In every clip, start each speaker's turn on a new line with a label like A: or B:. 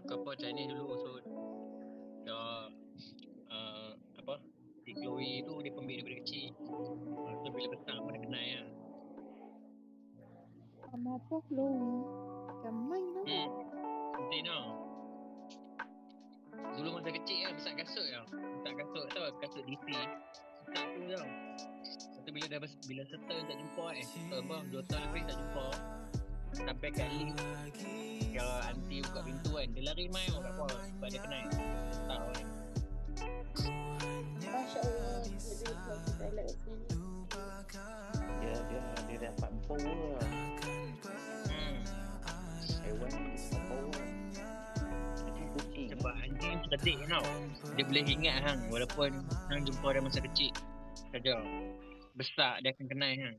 A: Couple Chinese dulu. So apa, si Chloe tu dia pembik daripada kecil. So bila besar pun dia kenal lah.
B: Sama apa Chloe? Macam main lah.
A: Penting tau. Dulu masa kecil kan besar kasut tau. Besar kasut tau, kasut DC. Tak tu tau. Lepas tu bila setahun tak jumpa setahun pun 2 tahun lebih tak jumpa. Sampai kat lift, kalau aunty buka pintu kan, dia lari main kat bawah sebab dia kenal. Tahu kan.
C: Masya Allah.
D: Dia dapat power. Hewan power. Macam kucing.
A: Sebab anjing cerdik tau. Dia boleh ingat hang walaupun hang jumpa dia masa kecil saja. Besar dia akan kenal hang.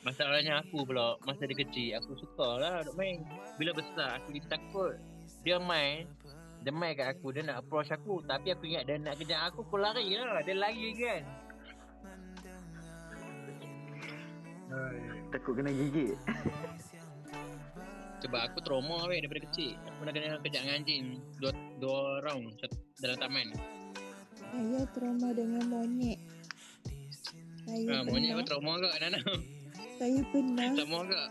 A: Masalahnya aku pula masa dia kecil aku sukalah duk main. Bila besar aku jadi takut. Dia main kat aku, dia nak approach aku, tapi aku ingat dia nak kejar aku lari lah. Dia lari kan.
D: Takut kena gigit.
A: Sebab aku trauma daripada kecil. Aku pernah kena kejap dengan anjing dua round dalam taman.
B: Saya trauma dengan monyet.
A: Monyet pun trauma ke Nana?
B: Saya pernah.
A: Sama ke?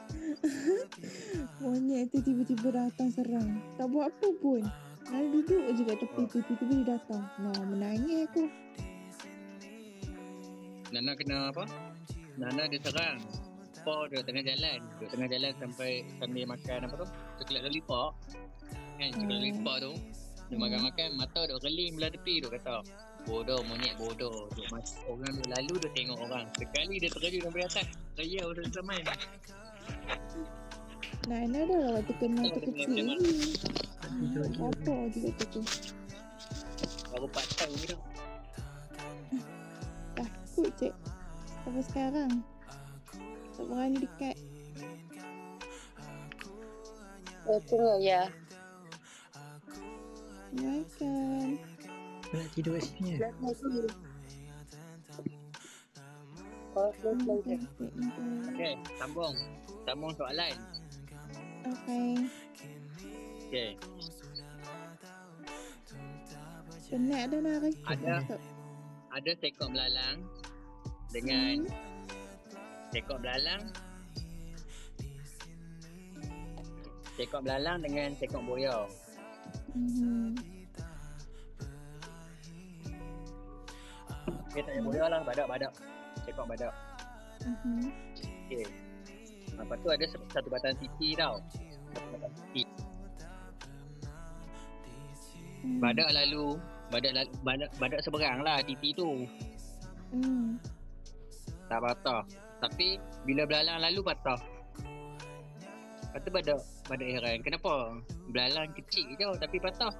B: Monyet tu tiba-tiba datang serang. Tak buat apa pun. Lalu duduk je kat tepi tu. Tiba-tiba dia datang. Menangis aku.
A: Nana kena apa? Nana dia serang. Paul dia tengah jalan. Duduk tengah jalan sambil makan apa tu? Coklat lollipop. Kan coklat lollipop tu. Dia makan-makan, mata duk keling belah tepi tu kata. Bodoh, monyet bodoh. Duk masuk orang duk lalu dia tengok orang. Sekali dia terjun daripada atas. Raya udah main.
B: Nana dah lah waktu kenal tu kecil ni. Apa juga tu.
A: Baru 4 tahun ni dah.
B: Takut cik. Sampai sekarang. Tak berani dekat.
C: Betul ya.
B: Makan.
E: Nak tidur kat sini ya?
A: Okay, sambung soalan. Okay.
B: Penat dah lari.
A: Ada seekor belalang dengan seekor belalang dengan seekor buaya. Okay, tak payah buaya lah, badak. Seekor badak. Okay. Lepas tu ada satu batang titi tau. Badak seberang lah titi tu. Tak patah. Tapi bila belalang lalu patah. Lepas tu badak heran. Kenapa belalang kecil je tapi patah?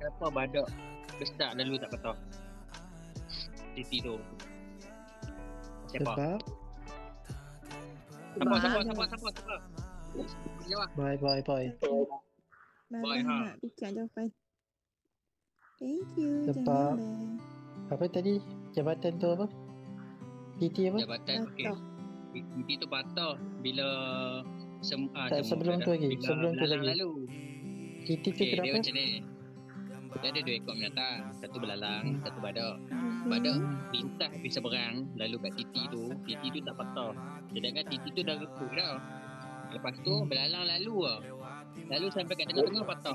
A: Kenapa badak besar lalu tak patah? Titi tu. Siapa? Siapa? Jawab.
E: Bye.
B: Bye. Nak fikir jawapan. Thank you.
E: Sebab apa tadi? Jabatan tu apa? Titi apa?
A: Jabatan okey. Titi tu patah bila
E: sebelum tu lagi. Sebelum tu lagi.
A: Lalu.
E: Titi tu kenapa?
A: Dia macam ni. Dia ada 2 ekor binatang. Satu belalang, satu badak. Badak lintas habis seberang lalu kat titi tu tak patah. Sedangkan titi tu dah rekut dah. Lepas tu belalang lalu sampai kat tengah-tengah patah.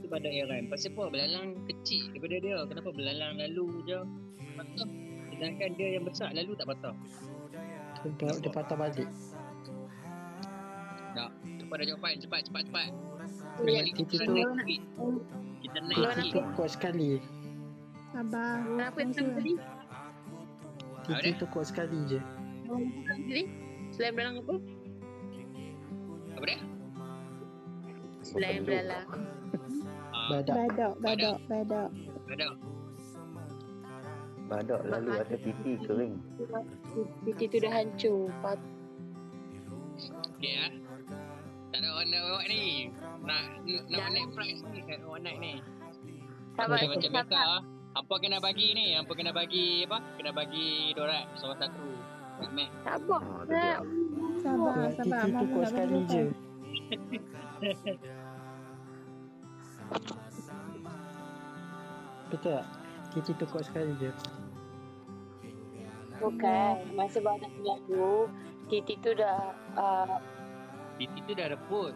A: Tu badak heran. Pasal apa belalang kecil daripada dia? Kenapa belalang lalu je patah? Sedangkan dia yang besar lalu tak patah.
E: Sebab dia patah balik.
A: Tak. Cepat dah jawapan. Cepat.
E: Titi tu
A: Kita naik sikit.
E: kuat sekali.
B: Sabar.
C: Kenapa yang tadi?
E: Titi tu kuat sekali je.
C: Selain belalang apa?
A: Apa dia?
C: Selain belalang.
E: Badak.
D: Badak lalu ada titi kering.
C: Titi tu dah hancur.
A: Okay lah. Tak ada orang nak awak ni. Nak naik price ni kat awak naik ni.
C: Sabar.
A: Macam biasa. Apa kena bagi ni? Kena bagi $200 salah satu. Mac.
C: Sabar.
D: tu dia.
B: Sabar,
E: Sebab
B: sabar.
E: Titi
B: Mama
E: tukar
B: nak
E: sekali
B: bagi
E: je.
B: tahu.
E: Betul tak? Titi tukar sekali je.
C: Bukan. Masa badan lalu, Titi tu dah
A: Titi tu dah reput.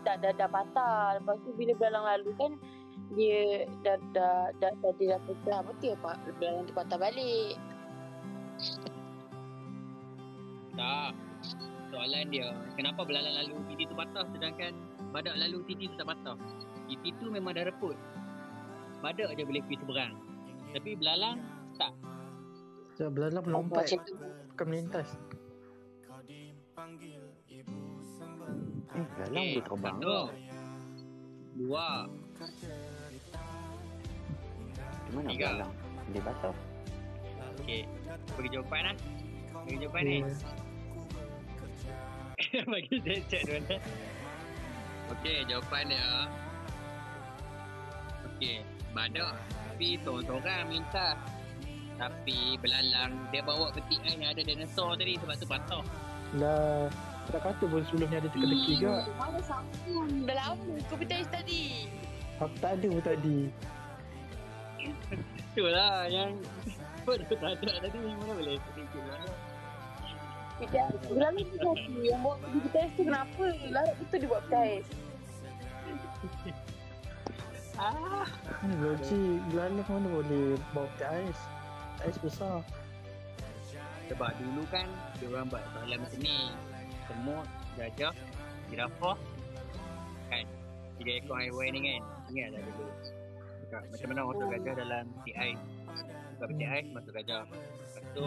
C: dah patah. Lepas tu bila belalang lalu kan, dia dah pecah. Betul pak belalang tu patah balik.
A: Tak. Soalan dia, kenapa belalang lalu Titi tu patah sedangkan badak lalu Titi tu tak patah? Titi tu memang dah reput. Badak je boleh pergi seberang. Tapi belalang tak.
E: Sebab belalang melompat.
C: Macam tu.
E: Bukan melintas.
D: Dalam boleh terbang
A: satu.
D: ke?
A: Dua.
D: Di mana
A: Tiga.
D: dalam? Dia basah.
A: Okey. Bagi jawapan lah. Bagi jawapan ni. Bagi saya cek dulu ni. Okey, jawapan dia. Okey, badak tapi seorang-seorang melintas. Tapi belalang dia bawa peti ais yang ada dinosaur tadi sebab tu patah.
E: Lah, tak kata pun sebelum ni ada teka-teki ke.
C: Mana sambung? Dah lama kau petai tadi.
E: Aku tak ada pun tadi.
A: Itulah yang kau dah tak ada tadi mana boleh sedikit lah.
C: Belalang tu satu. Yang bawa pergi petai tu kenapa? Larat betul dia buat petai.
E: Ni logik. Belalang mana boleh bawa peti ais. Ais besar.
A: Sebab dulu kan dia orang buat soalan macam ni. Semut, gajah, jirafah kan. 3 ekor haiwan ni kan. Ingat tak dulu. Cakap, macam mana masuk gajah dalam peti ais. Buka peti ais masuk gajah. Lepas tu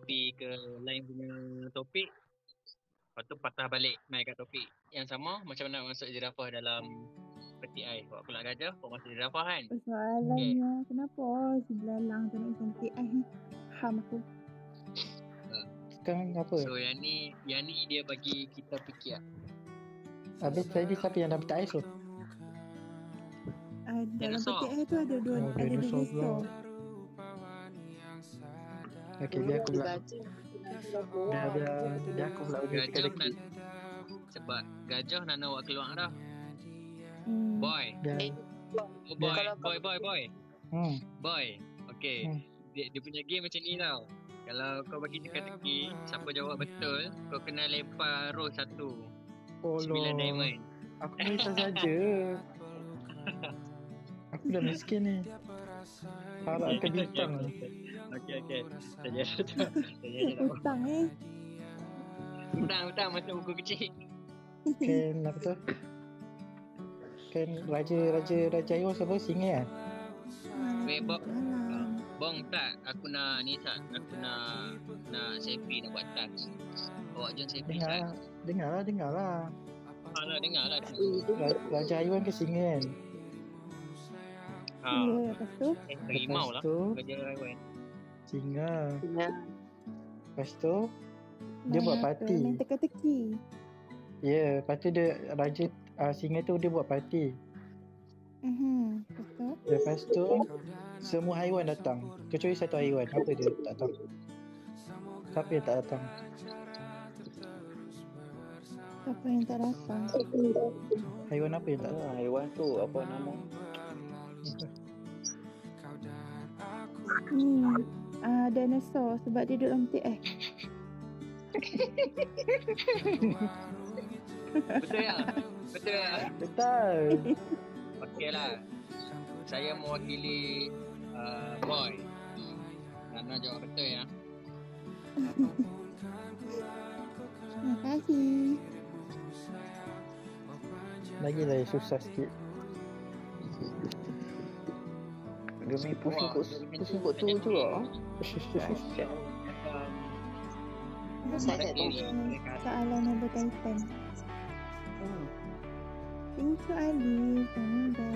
A: pergi ke lain punya topik. Lepas tu patah balik main kat topik yang sama. Macam mana masuk jirafah dalam peti ais. Bawa pula gajah, bawa masuk jirafah kan.
B: Soalannya, kenapa si belalang tu nak cantik ni? Faham aku.
E: Sekarang apa?
A: So yang ni dia bagi kita fikir.
E: Habis tadi siapa yang dapat peti ais tu?
B: Dalam
A: Dinosaur.
B: peti air tu ada
E: Oh,
B: ada
E: dinosaur pula.
B: dinosaur.
E: Okey, biar aku pula. Biar aku pula bagi
A: Gajah
E: teka-teki.
A: nak, sebab gajah nak bawa keluar dah.
B: Hmm.
A: Boy.
E: Biar.
A: Oh, boy. Boy. Okay. Dia punya game macam ni tau. Kalau kau bagi teka-teki, siapa jawab betul, kau kena lempar roll 1.
E: Oh,
A: 9 diamond.
E: Aku minta saja. Aku dah miskin ni. Harap ke bintang ni.
A: Okay. Saja tak.
B: Hutang
A: Hutang macam buku kecil.
E: Kan apa tu? Kan raja haiwan siapa? Singa kan?
A: Weh, Bong tak, aku nak ni tak. Aku nak selfie, nak buat task. Bawa je selfie tak.
E: Dengarlah.
A: Dengarlah.
E: Raja haiwan ke singa kan?
B: Ya, lepas tu
A: Harimau lah.
E: Lepas tu
A: Raja haiwan.
E: singa.
C: Ya.
E: Lepas tu dia buat parti.
B: main teka-teki.
E: Ya, lepas tu dia raja singa tu dia buat parti.
B: Betul.
E: Lepas tu semua haiwan datang kecuali satu haiwan. Apa dia tak tahu. Siapa yang tak datang?
B: Siapa yang tak datang?
E: Haiwan apa yang tak datang?
D: Haiwan tu apa nama?
B: Dinosaur sebab dia duduk dalam peti air.
A: Betul ya?
E: Betul.
A: Okey lah. Saya mewakili Boy. Nana jawab betul ya.
B: Terima kasih.
E: Lagilah yang susah sikit.
D: Dia main pusing kot tu juga. Dahsyat.
C: Saya tak tahu.
B: Soalan yang berkaitan. Thank you Ali. Semoga.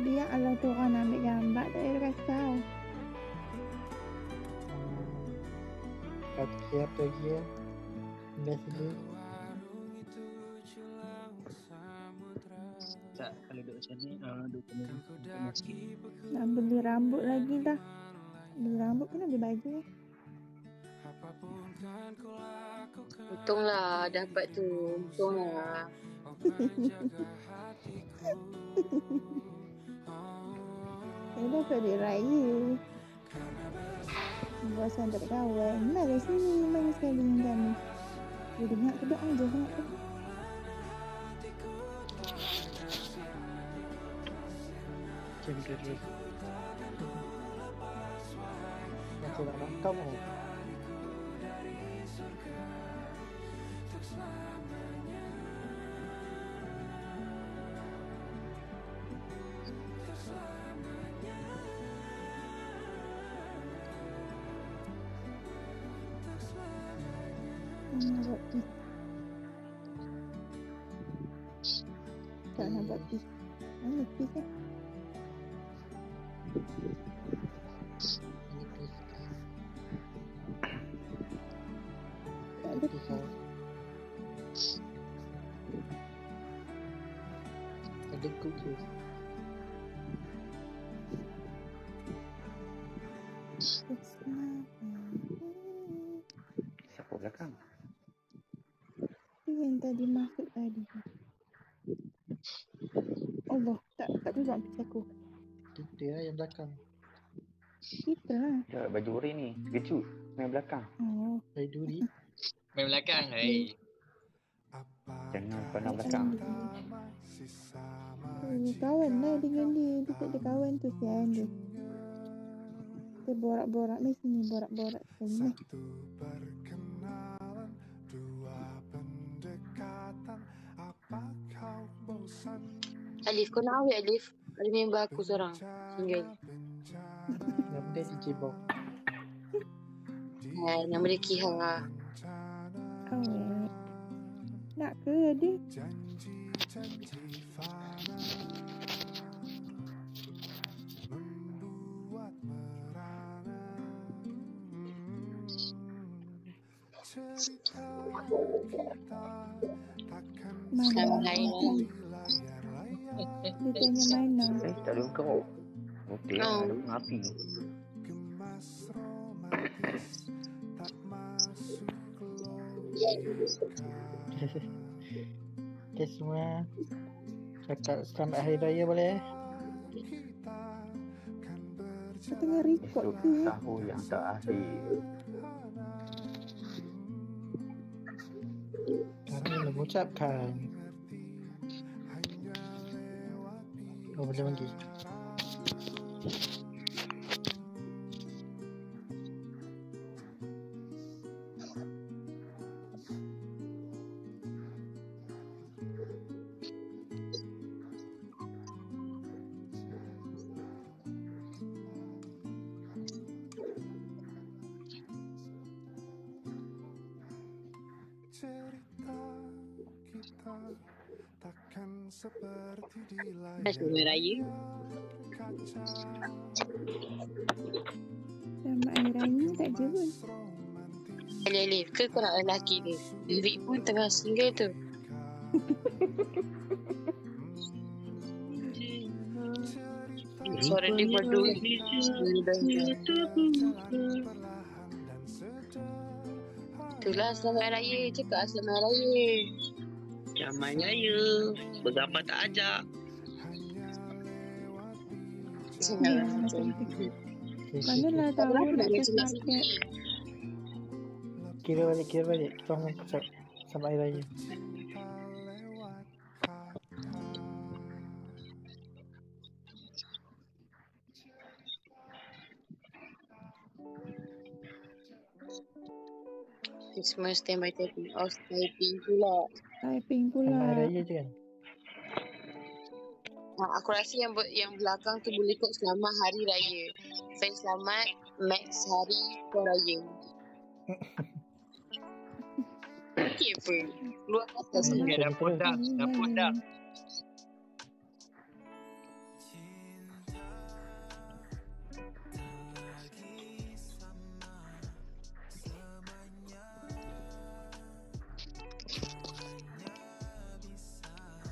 B: Biar Allah tu orang ambil gambar tak ada kasau.
E: Okey, apa lagi ya? Best dulu.
A: Tak, kalau duk macam ni. Aduh, kena masih.
B: Nak beli rambut lagi dah. Beli rambut kena beli baju.
C: Untunglah dapat tu. Untunglah.
B: Saya dapat duit raya. Bosan tak ada kawan. Mari sini main sekali dengan kami. Dia dengar kedok aja sangat tu.
E: Macam terus. Macam nak rakam tu.
B: Nak buat pi. Tak nak buat pi. Mana pi kan? Tak ada pi.
E: Ada kuku.
D: Siapa belakang?
B: Tu yang tadi masuk tadi. Allah, tak pegang pi aku.
E: Kita lah yang belakang.
B: Kita lah.
D: Ya, baju ori ni. Gecut. Main belakang.
B: Oh,
E: Saya duri.
A: Main belakang. Hai.
D: Jangan pandang belakang.
B: Kawan lah dengan dia. Dia tak ada kawan tu sian dia. Kita borak-borak ni sini. Borak-borak sekali ni.
C: Alif, kau nak awet Alif? Ada member aku seorang. Single.
E: Nama dia DJ Bob.
C: Nama dia Kiha.
B: Awet. Nak ke dia? Mana?
C: Selamat hari ni.
B: Dia tanya mana?
D: Tak ada kau. Okey,
C: Oh.
D: ada bunga api.
E: Okay semua. Cakap selamat hari raya boleh?
B: Kau tengah record
D: Esok
B: ke?
D: tahun yang tak akhir.
E: Kami mengucapkan. Oh boleh lagi.
C: Selamat raya.
B: Selamat hari raya tak je pun.
C: Alif, ke kau nak lelaki ni? Lirik pun tengah single tu. Suara dia bodoh. Itulah selamat raya. Cakap selamat raya.
A: Selamat raya. Berapa tak ajak.
B: Ya, macam tu. Manalah tahu nak cakap.
E: Kira balik. Kita orang ucap selamat hari raya.
C: Semua standby typing. Oh, typing pula.
B: Typing
E: Selamat hari
B: pula.
E: raya je kan?
C: Aku rasa yang belakang tu boleh kod selamat hari raya. Saya selamat Max hari raya. Okey apa? Luar kata
E: Hmm.
C: sini.
A: Dah pun dah. Dah pun dah.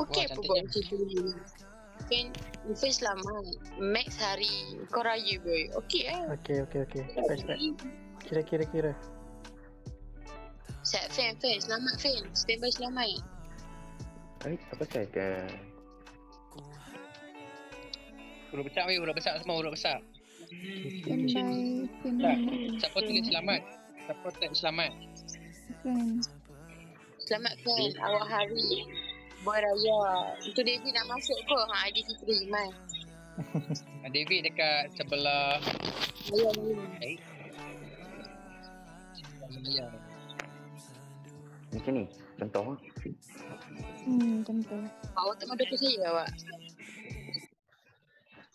C: Okey apa
A: cantik
C: buat
A: kan?
C: macam tu ni? Fin selamat. Max hari. Kau raya boy. Okey eh.
E: Okey. Baik. Kira.
C: Set Fin. Selamat Fin. Standby selamat.
D: Apa saya ke?
A: Huruf besar semua huruf besar.
B: Standby.
A: Siapa tulis selamat? Siapa tulis selamat?
B: Friend.
C: Selamat Fin. Awak hari. Boy raya. Itu David nak masuk ke? ID Fitri Iman.
A: David dekat sebelah. Baik.
D: Macam ni. Contoh.
B: Contoh.
C: Awak tak mahu saya awak.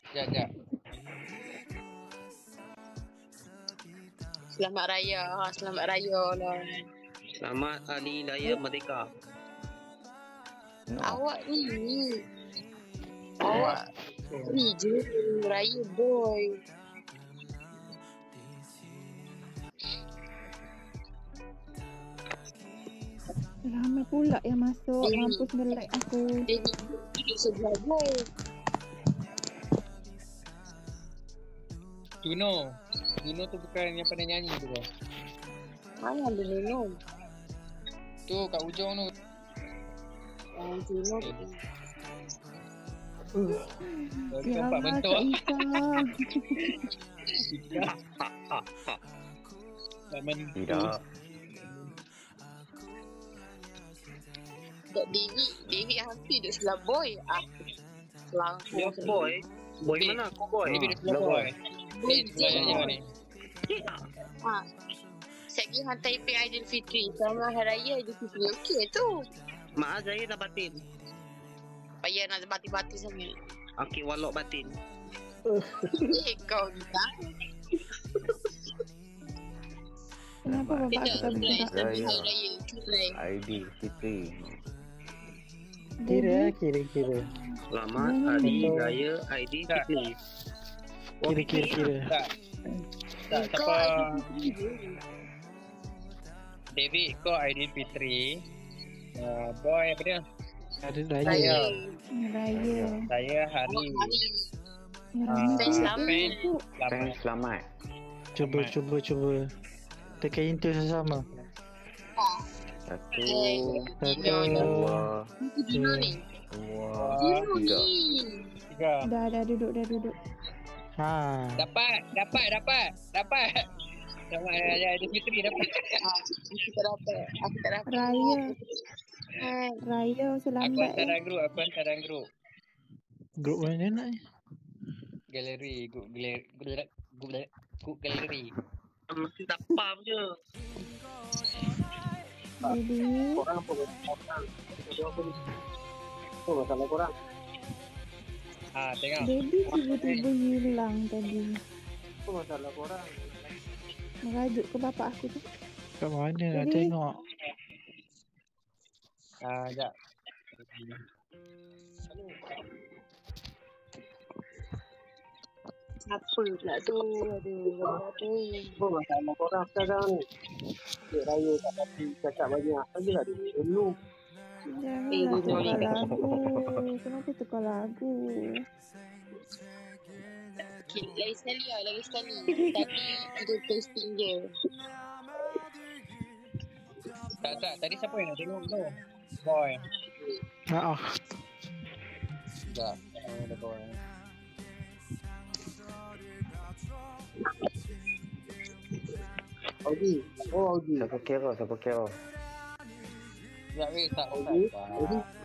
A: Sekejap.
C: Selamat raya. Selamat raya lah.
F: Selamat Hari Raya Merdeka.
C: Awak ni. Awak ni je raya boy.
B: Ramai pula yang masuk. Mampus nge-like aku.
C: Dia duduk sebelah boy.
A: Juno tu bukan yang pandai nyanyi tu ke?
C: Mana ada minum?
A: Tu kat ujung tu.
C: Juno.
A: Bagi
B: Ya
A: nampak
B: Allah,
A: bentuk.
B: Kak
A: Zaman
D: Tidak.
C: David hampir duduk sebelah boy.
F: Ya
C: Langsung.
F: boy. Boy mana kau boy?
A: David dia sebelah boy. Ni sebelah Yaya ni.
C: Saya pergi hantar IP Aidilfitri. Selamat Hari Raya Aidilfitri. Okey tu.
F: Maaf saya dah batin.
C: Payah nak bati-bati sangat.
F: Okey walok batin.
C: Kau ni tak?
B: Kenapa bapak aku tak
C: Try
B: bergerak?
C: Hari Raya. Try.
D: ID Fitri.
E: Kira.
F: Selamat Hari Raya Aidilfitri.
E: Kira.
A: Tak
C: Kau
A: siapa.
C: Aidilfitri.
A: David kau Aidilfitri. Boy apa dia?
E: Ada
C: Raya.
E: raya.
B: Raya.
A: Saya hari.
B: Ramai
C: Fans
B: pula
C: lama.
B: yang masuk.
D: Fans selamat.
E: Cuba. Tekan enter sesama.
D: Satu,
E: Satu.
C: Itu Dino ni.
D: dua,
C: Dino
D: tiga.
C: ni.
A: Tiga.
B: Dah duduk.
E: Ha.
A: Dapat. Sama Raya Aidilfitri dapat.
C: Aku tak dapat.
B: Raya. Raya
A: Aku
B: selamat
A: hantar dalam grup.
E: Grup mana nak ni?
A: Galeri, grup galeri.
F: Mesti tak faham je.
B: Jadi
F: Korang apa? Apa masalah korang?
A: Tengok.
B: Baby tiba-tiba hilang tadi.
F: Apa masalah korang?
B: Merajuk ke bapak aku tu.
E: Kat mana nak
B: Jadi-
E: tengok?
A: Sekejap.
C: Apa pula tu? Aduh.
F: Apa masalah korang sekarang ni? Dek raya tak kasi cakap banyak. Sajalah dia dulu.
B: Janganlah
C: Dino ni.
B: tukar lagu. Kenapa tukar lagu?
C: Okay, lagi sekali. Tadi kita testing je.
A: Tak. Tadi siapa yang nak tengok tu? Boy.
E: Ha.
A: Sekejap. Ada boy.
F: Audi. Oh Audi.
D: Siapa kira?
A: Sekejap weh. Tak.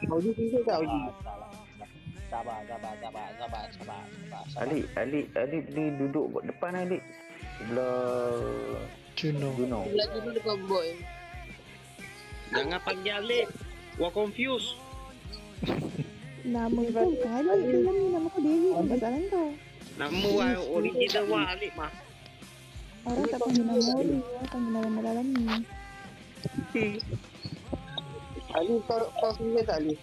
F: Audi tinggal tak Audi?
A: Sabar.
D: Alik ni duduk depan Alik. Sebelah
E: Juno.
C: Sebelah dulu depan boy.
F: Jangan panggil Alik. Wah confused.
B: Nama tu bukan Alik. Dalam ni nama aku Dewi. Apa salah kau?
F: Nama original wah Alik mah.
B: Orang tak panggil nama Ori. Orang panggil nama dalam ni.
F: Ali kau tinggal tak Ali?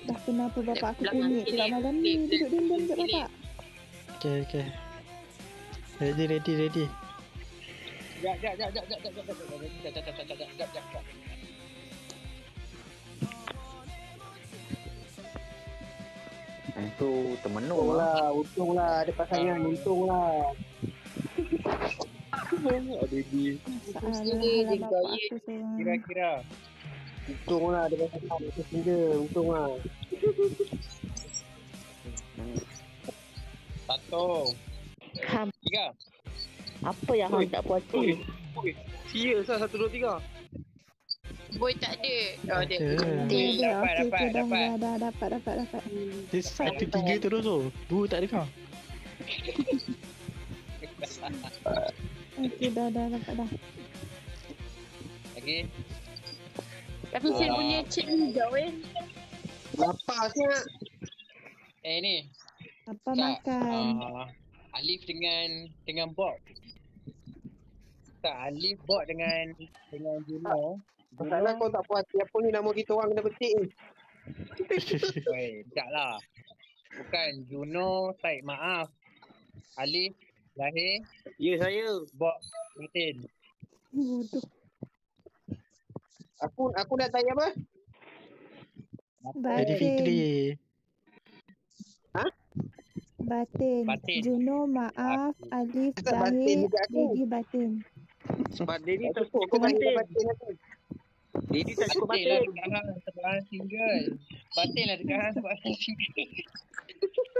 B: Dah kenapa bapak aku
C: Belakang
B: kunyit pula
C: sini.
B: malam ni. Duduk diam-diam kat bapak.
E: Okay. Ready.
A: Sekejap.
D: Tentu termenung
F: Untunglah ada pasangan, untunglah.
B: Masalah
C: Dia
B: halam bapak
C: gaya.
B: aku seorang.
A: Kira-kira.
F: Untunglah ada pasangan, itu saja, untunglah.
A: Satu.
C: Ham,
A: 3.
C: apa yang Ham tak puas hati?
F: Serius lah 1, 2, 3.
C: Boy tak ada. Oh, dia.
E: Ada.
B: Dia,
A: Dapat,
B: okey,
A: dapat.
B: dah dapat.
E: Dia 1, 3 terus tu. 2 tak dengar.
B: Okey, dah dapat dah.
A: Lagi.
C: Tapi saya punya cik hijau
F: Lapar sangat.
A: Ni.
B: Apa
A: Tak.
B: makan?
A: Alif dengan Bob. Tak, Alif Bob dengan Juno.
F: Masalah kau tak puas hati apa ni nama kita orang kena petik ni.
A: Weh, sekejap lah. Bukan, Juno, Syed maaf. Alif, Zahir,
F: Ya saya.
A: Bob, Martin.
B: Bodoh.
F: Aku nak tanya apa?
E: Jadi Fikri.
B: Batin.
A: Batin.
B: Juno maaf. Alif
F: Asal Batin
B: Zahir.
F: juga aku?
B: Lady Batin.
F: Sebab Daddy tak cukup batin. Daddy tak cukup
A: Batin lah
F: batin.
A: dekat hang sebab hang single. Batin lah dekat hang sebab hang single.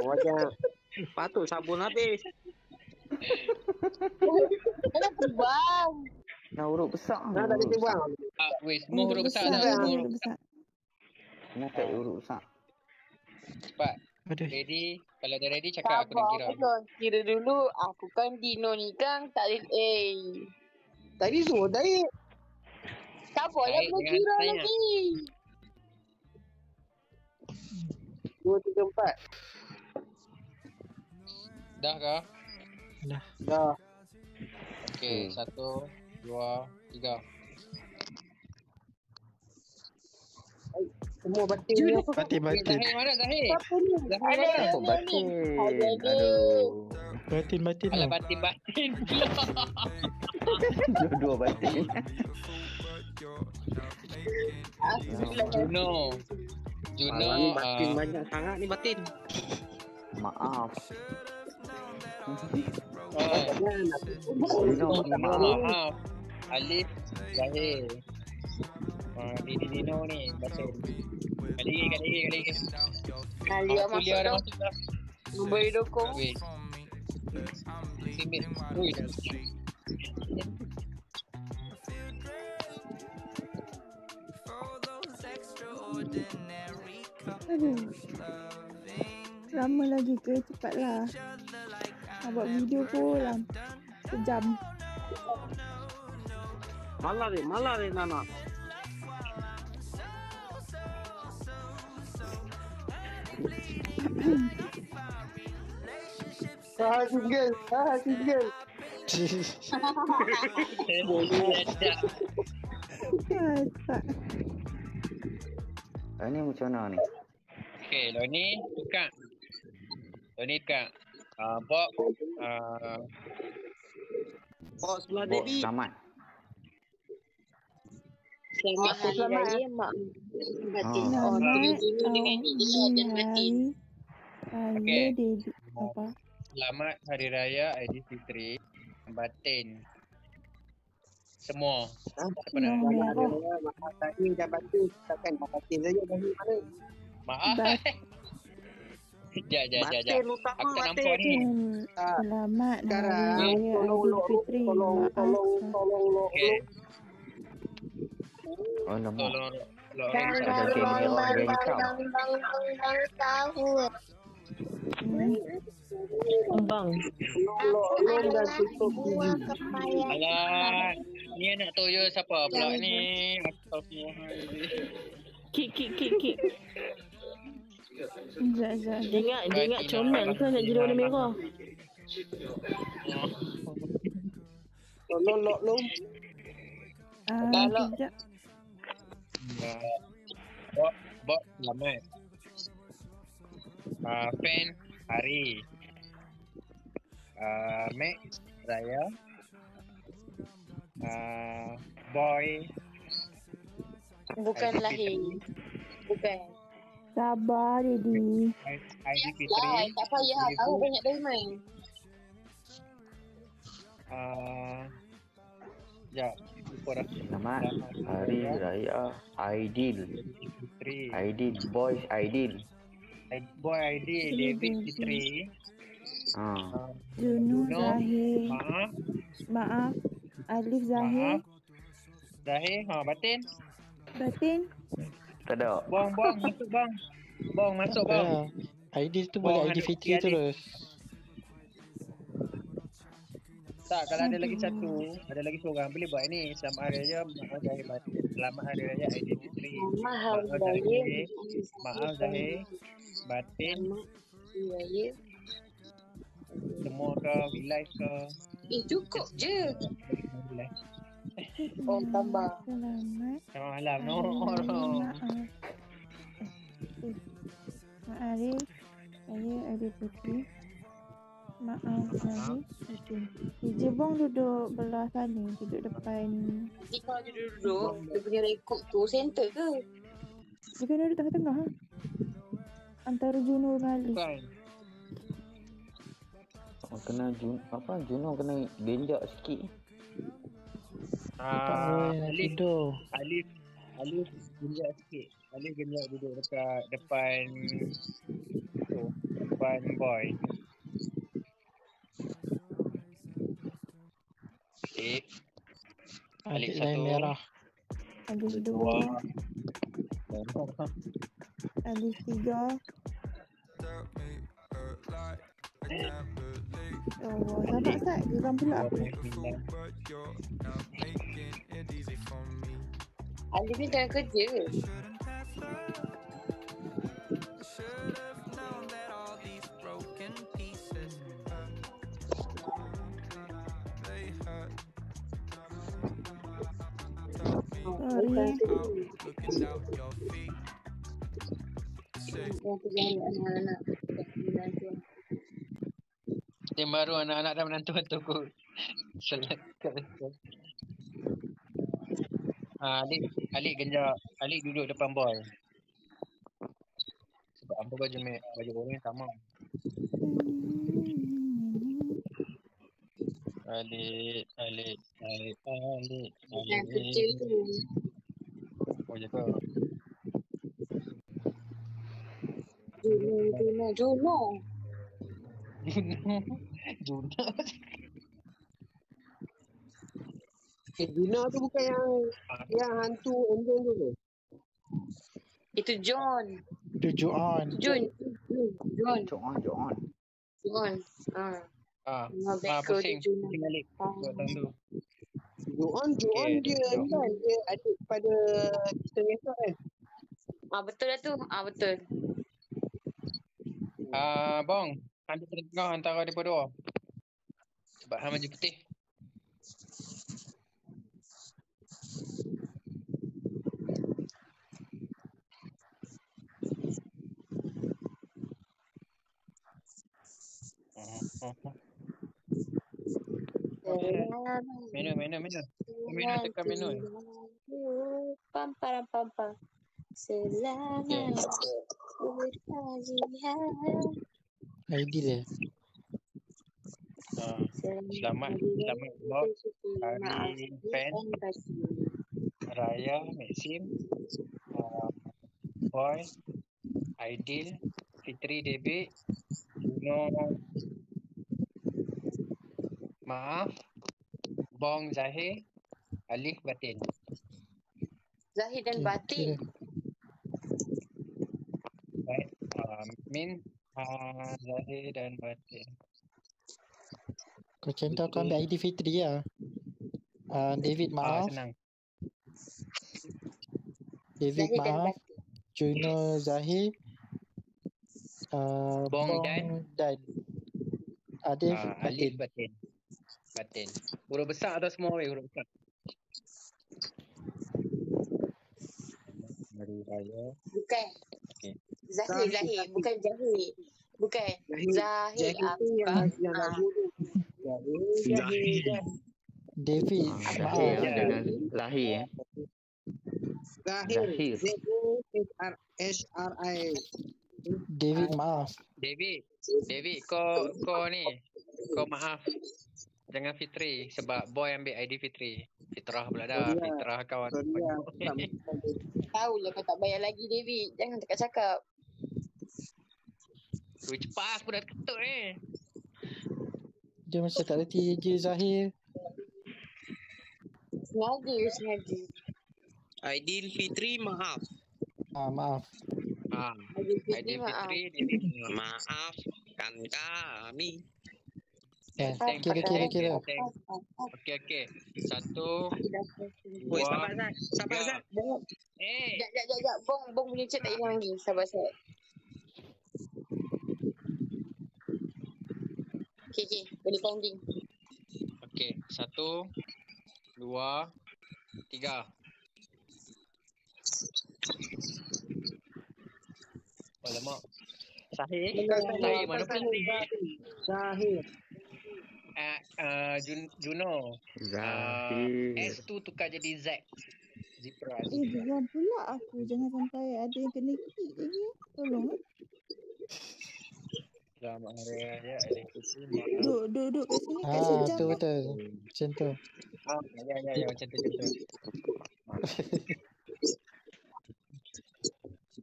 F: Wajah. Patut sabun habis.
C: Kenapa bang?
D: Dah huruf besar.
F: Nah, tak ada timbang.
A: Weh, semua huruf besar dah.
F: besar.
A: Semua
B: Huruf
A: huruf besar.
B: besar.
D: Nak tak huruf besar.
A: Cepat.
E: Aduh.
A: Ready? Kalau dah ready, cakap aku nak kira.
C: Aku dah kira dulu. Aku kan Dino ni kan tak ada
F: Tadi semua tadi.
C: Siapa yang
A: Baik,
C: belum
A: dengan
C: kira
A: saya.
C: lagi?
F: 2, 3, 4.
A: Dah kah?
F: Dah.
A: Okey, 1, 2, 3.
F: Semua batin ni.
E: Batin.
A: Zahir mana Zahir?
C: Siapa ni?
A: Zahir
C: Ada
A: mana?
D: Apa batin?
C: Ada.
D: Aduh.
A: Alah
E: lah.
A: batin pula.
D: Dua-dua batin.
A: Juno.
F: Malam ni batin banyak sangat ni batin.
D: Maaf.
A: Juno,
D: Maaf.
A: maaf. Alif, Zahir. Dino ni batin. Kali lagi.
C: Alia
A: Kuliah
C: masuk
A: dah
C: dah.
A: masuk dah.
C: Boleh dukung.
A: Weh. Simit. Ui.
B: Aduh. Lama lagi ke? Cepatlah. Nak buat video pun sejam.
F: Malah ni Nana. Single.
B: Tak.
D: Ni macam mana ni?
A: Okey, lo ni tukar. Bob.
F: Oh, sebelah
D: Bok,
F: Daddy.
D: selamat.
C: Selamat hari raya mak. Batin.
D: Oh.
B: Selamat
C: dengan Ijaz dan Batin.
B: Raya
A: Okey.
B: Dedi. Apa?
A: Selamat Hari Raya Aidilfitri. Batin. Semua. Siapa nak?
B: Yang merah.
F: Maaf tadi dah batin. Takkan batin saja dah ni mana.
A: Maaf.
B: Bat-
A: Sekejap.
F: Batin utama
A: Aku tak nampak
F: batin.
A: ni.
B: Selamat
F: Sekarang
B: Hari Raya Aidilfitri.
F: tolong
A: Okey.
D: Oh, lemak.
A: Tolong.
D: Ada game merah dan hitam.
C: Bang.
F: Tolong dan tutup TV.
A: Alah. Ni anak toyo siapa pula ni?
C: Kik.
B: Zat.
C: Dia ingat comel ke nak jadi warna merah?
F: Tolong lock.
B: Sekejap.
A: Bob selamat. Fan Hari. Max Raya. Boy
C: Bukan lahir. Bukan.
B: Sabar, Daddy.
A: Aidi
C: Ya,
A: Fitri.
C: tak payah. Tahu banyak diamond.
A: Ya, lupa dah.
D: Selamat Hari Raya Aidil.
A: Fitri.
D: Aidil, boys Aidil.
A: Boy Aidi, David Fitri.
B: Juno, Zahir.
A: Maaf.
B: Alif, Zahir.
A: Zahir, Batin.
B: Batin.
D: Tak ada.
A: Bang, masuk bang. Bang, masuk bang.
E: Ya. ID tu
A: Bang,
E: boleh ID
A: ada
E: Fitri
A: Alik.
E: terus.
A: Tak, kalau ada lagi satu, ada lagi seorang, boleh buat ni. Selamat Hari Raya, maaf Zahir Batin. Selamat Hari Raya Aidi Fitri.
C: Maaf
A: Zahir. Maaf Zahir. Batin.
C: Ya.
A: Semua ke, live ke.
C: Cukup je. Oh, tambah.
B: Selamat.
A: Selamat malam. No.
B: Maaf Arif. Saya Arif Putri. Maaf Zahir. DJ Bong duduk belah sana. Duduk depan.
C: Jadi kalau dia duduk, dia punya rekod tu center ke?
B: Dia kena duduk tengah-tengah. Antara Juno dengan Alif.
A: Bukan.
D: Kena Juno kena genjak sikit.
A: Alif
E: Tidur.
A: genjak sikit. Alif genjak duduk dekat depan boy.
E: Adik
A: satu.
E: lain merah.
B: Alif 2. Alif 3. Oh, sabar Sat. Geram pula aku.
C: Alif ni tengah kerja ke?
B: Sorry.
C: Yang kerja anak-anak.
A: Yang baru anak-anak dan menantu-mentu aku. Alik genjak. Alik duduk depan boy. Sebab apa baju orang sama. Alik.
C: Yang kecil tu.
A: Oh, jaga.
C: Juno.
F: Gina tu bukan yang hantu Endon tu ke?
C: Itu John.
E: Itu Joan.
C: John.
A: Pusing Alik. Buat tahun tu.
F: Joan dia kan dia adik pada kita esok kan?
C: Betul lah tu. Betul.
A: Bang, anda tengah antara mereka dua. Sebab hang baju putih. Menu. Menu tekan menu.
C: Pam. Selamat berharian.
E: Aidil ya.
A: Selamat buat hari fan Raya Maxim, Boy, Aidil, Fitri, David, Juno, Maaf, Bong, Zahir, Alif, Batin.
C: Zahir dan Batin.
A: Baik, Min, Zahir dan Batin.
E: Kau centang kau ambil ID Fitri lah. David maaf.
A: Senang.
E: David
C: Zahir dan
E: maaf. Juno Zahir.
A: Bong dan
E: Alif
A: Alif,
E: Batin.
A: Batin. Huruf besar atau semua huruf besar? Hari Raya.
C: Bukan.
A: Okay.
C: Zahir. Bukan Zahir. Bukan. Zahir
F: yang lagu tu. Zahir.
E: David
D: Zahir
E: maaf.
D: dengan Lahir
F: Zahir.
D: Zahir.
F: Z-O-H-R-I.
E: David maaf.
A: David, kau ni. Kau maaf. Jangan Fitri. Sebab boy ambil ID Fitri. Fitrah pula dah.
F: Sorry lah.
A: Fitrah kawan.
F: Sorry lah. Tak
C: Tahu lah kau tak bayar lagi, David. Jangan cakap-cakap.
A: Cepat aku dah ketuk ni.
E: Dia macam tak reti je Zahir.
C: Sengaja.
F: Aidil Fitri, maaf.
E: Maaf.
A: ID Fitri, David.
F: Maafkan kami.
E: Kira.
A: Okey. 1,
F: Woi,
A: 2.
F: sabar Zat.
C: Sekejap. Bong punya chat tak hilang lagi. Sabar. Okay. Boleh counting.
A: Okey. 1, 2, 3. Alamak. Sahih mana pula ni?
F: Zahir.
A: Juno.
D: Zahir.
A: S tu tukar jadi Z. Zipra.
B: Jangan pula aku. Jangan sampai ada yang kena kick lagi. Tolong.
A: Selamat hari raya Aidil Fitri.
B: Duduk kat sini kat sejam.
E: Betul. Macam tu.
A: Ya, macam tu.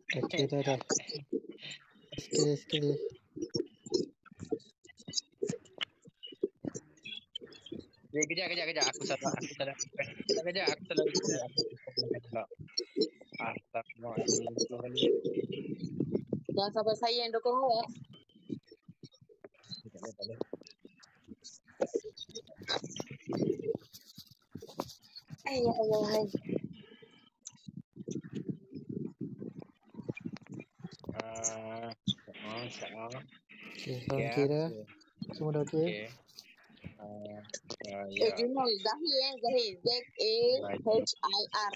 E: Okey, dah. Sekali.
A: Kejap. Aku salah. Kejap. Aku salah. Astagfirullahaladzim.
C: Jangan sampai saya yang dokong awak.
A: Tak boleh.
C: Ayah.
E: Okey, okey dah. Semua dah okey.
C: Juno, Zahir. Z-A-H-I-R.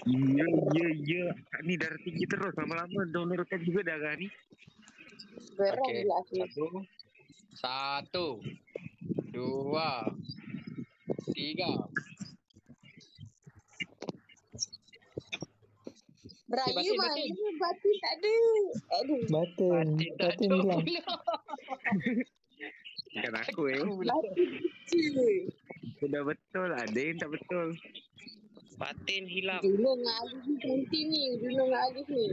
F: Ya. Ni darah tinggi terus. Lama-lama downloadkan juga darah ni.
C: Berat
A: Okey.
C: pula aku.
A: 1, 2, 3.
C: Raya mana? Batin tak ada. Aduh.
E: Batin hilang.
F: Bukan aku
C: Batin kecil.
F: Sudah betul. Ada yang tak betul. Batin hilang.
C: Juno dengan Alif ni.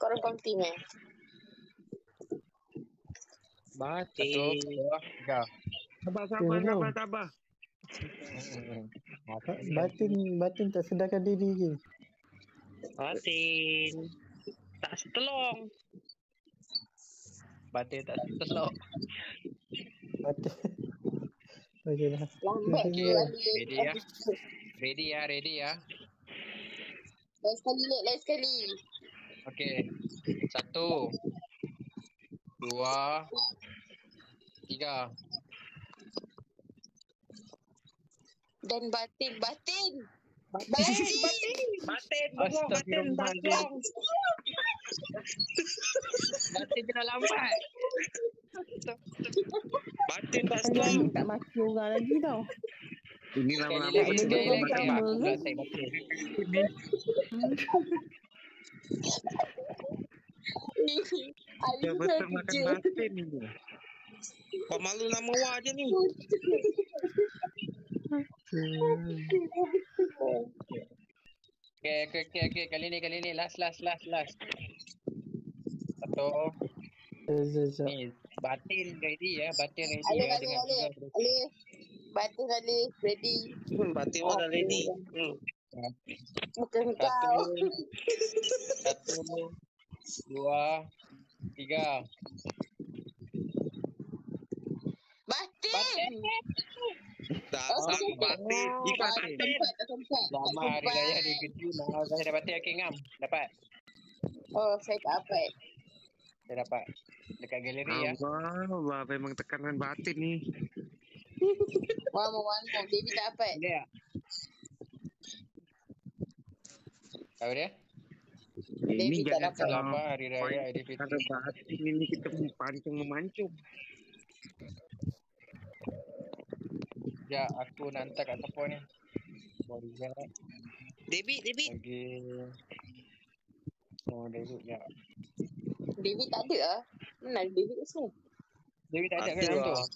C: Korang counting
F: Batin.
A: 1, 2, 3.
F: Sabar.
E: Batin tak sedarkan diri je.
F: Batin. Tak setelong.
A: Batin tak setelok.
E: Batin. Okey dah.
C: Lambat
A: Okey.
C: tu Alif.
A: Ready ya.
C: Lain sekali.
A: Okey. 1, 2, 3.
C: Dan batin. Batin.
A: Astagfirullahaladzim. Batin kena lambat.
F: Batin tak
B: Kalian ni tak maki orang lagi tau.
F: Ini
A: Sekali
F: lama-lama
A: lagi
B: Alif
A: aku pula saya batin.
F: Dah betul makan batin ni. Kau malu nama wah je ni.
A: Okey. Kali ni last. 1. Ni batin ready ya.
C: Alif. Batin Alif. Ready.
F: Batin pun dah ready.
C: Bukan kau.
A: 1, 2, 3.
C: Batin.
F: Tak batin. Ikan batin.
C: Tak sempat.
A: Selamat hari raya di Keju. Saya dah batin Akin Ngam. Dapat.
C: Oh, saya tak apa.
A: Saya dapat. Dekat galeri ya.
F: Allah, memang tekanan batin ni.
C: Wah, David tak apa.
A: Boleh tak? Tahu dia?
F: Ini
C: David tak
F: jangan
C: dapat.
A: Selamat hari raya Aidilfitri.
F: Ada batin ini kita memancung.
A: Ya, aku nak hantar kat siapa ni? Boleh.
G: David.
A: Lagi. Oh, David ya.
C: David tak ada lah. Mana ada David kat sini?
A: David tak ada kan
G: Ada
A: dalam tu?
G: lah.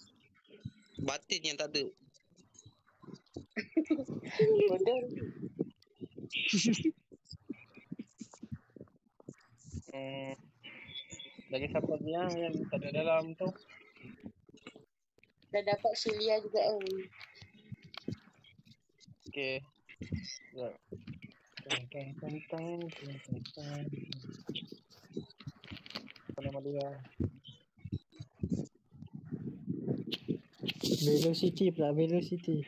G: Batin yang tak ada.
C: Bodoh.
A: Lagi siapa lagi yang tak ada dalam tu?
C: Dah dapat Shelia juga kan.
A: Okay. Ya. Apa nama dia?
E: Velocity pula, Velocity.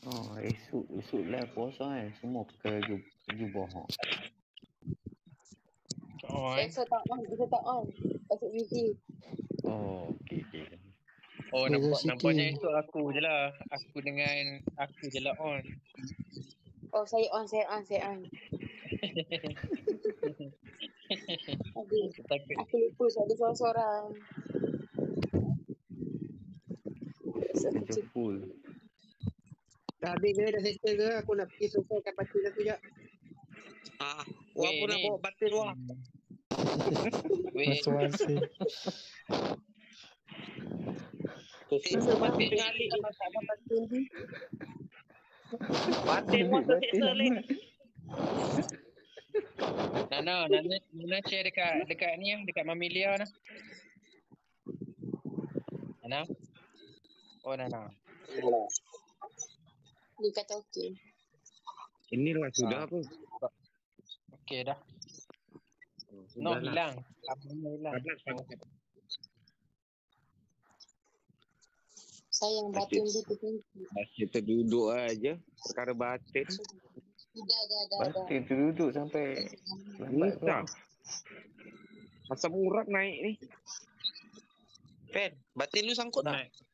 D: Oh, esok lah puasa kan. Semua pakai baju bohong.
A: Oh,
C: Esok tak on. Esok busy.
D: Oh, okey.
A: Oh,
E: Velocity.
A: nampaknya itu aku je lah. Aku je lah on.
C: Oh, saya on. Aduh,
A: Takut.
C: aku lupa ada seorang-seorang.
D: Kerja full.
F: Dah habis ke? Dah settle ke? Aku nak pergi selesaikan parti satu sekejap.
G: Wah,
A: Weh,
G: aku nak
A: ni.
G: bawa batin wah.
A: Weh,
E: Masing-masing.
G: Seksa batin kali. Batin wah terseksa leh.
A: Nana share dekat ni lah, dekat Mamilia nah. Nana? Oh, Nana.
C: Dia kata okey.
G: Inilah sudah apa?
A: Okey dah. No, hilang. Abangnya hilang.
C: Sayang batin dia tertinggi.
G: Kita duduk aja. Perkara batin.
C: Dah.
D: Batin tu duduk sampai lambat tu.
G: Asam urat naik ni. Pen, batin lu sangkut tak?
A: Naik.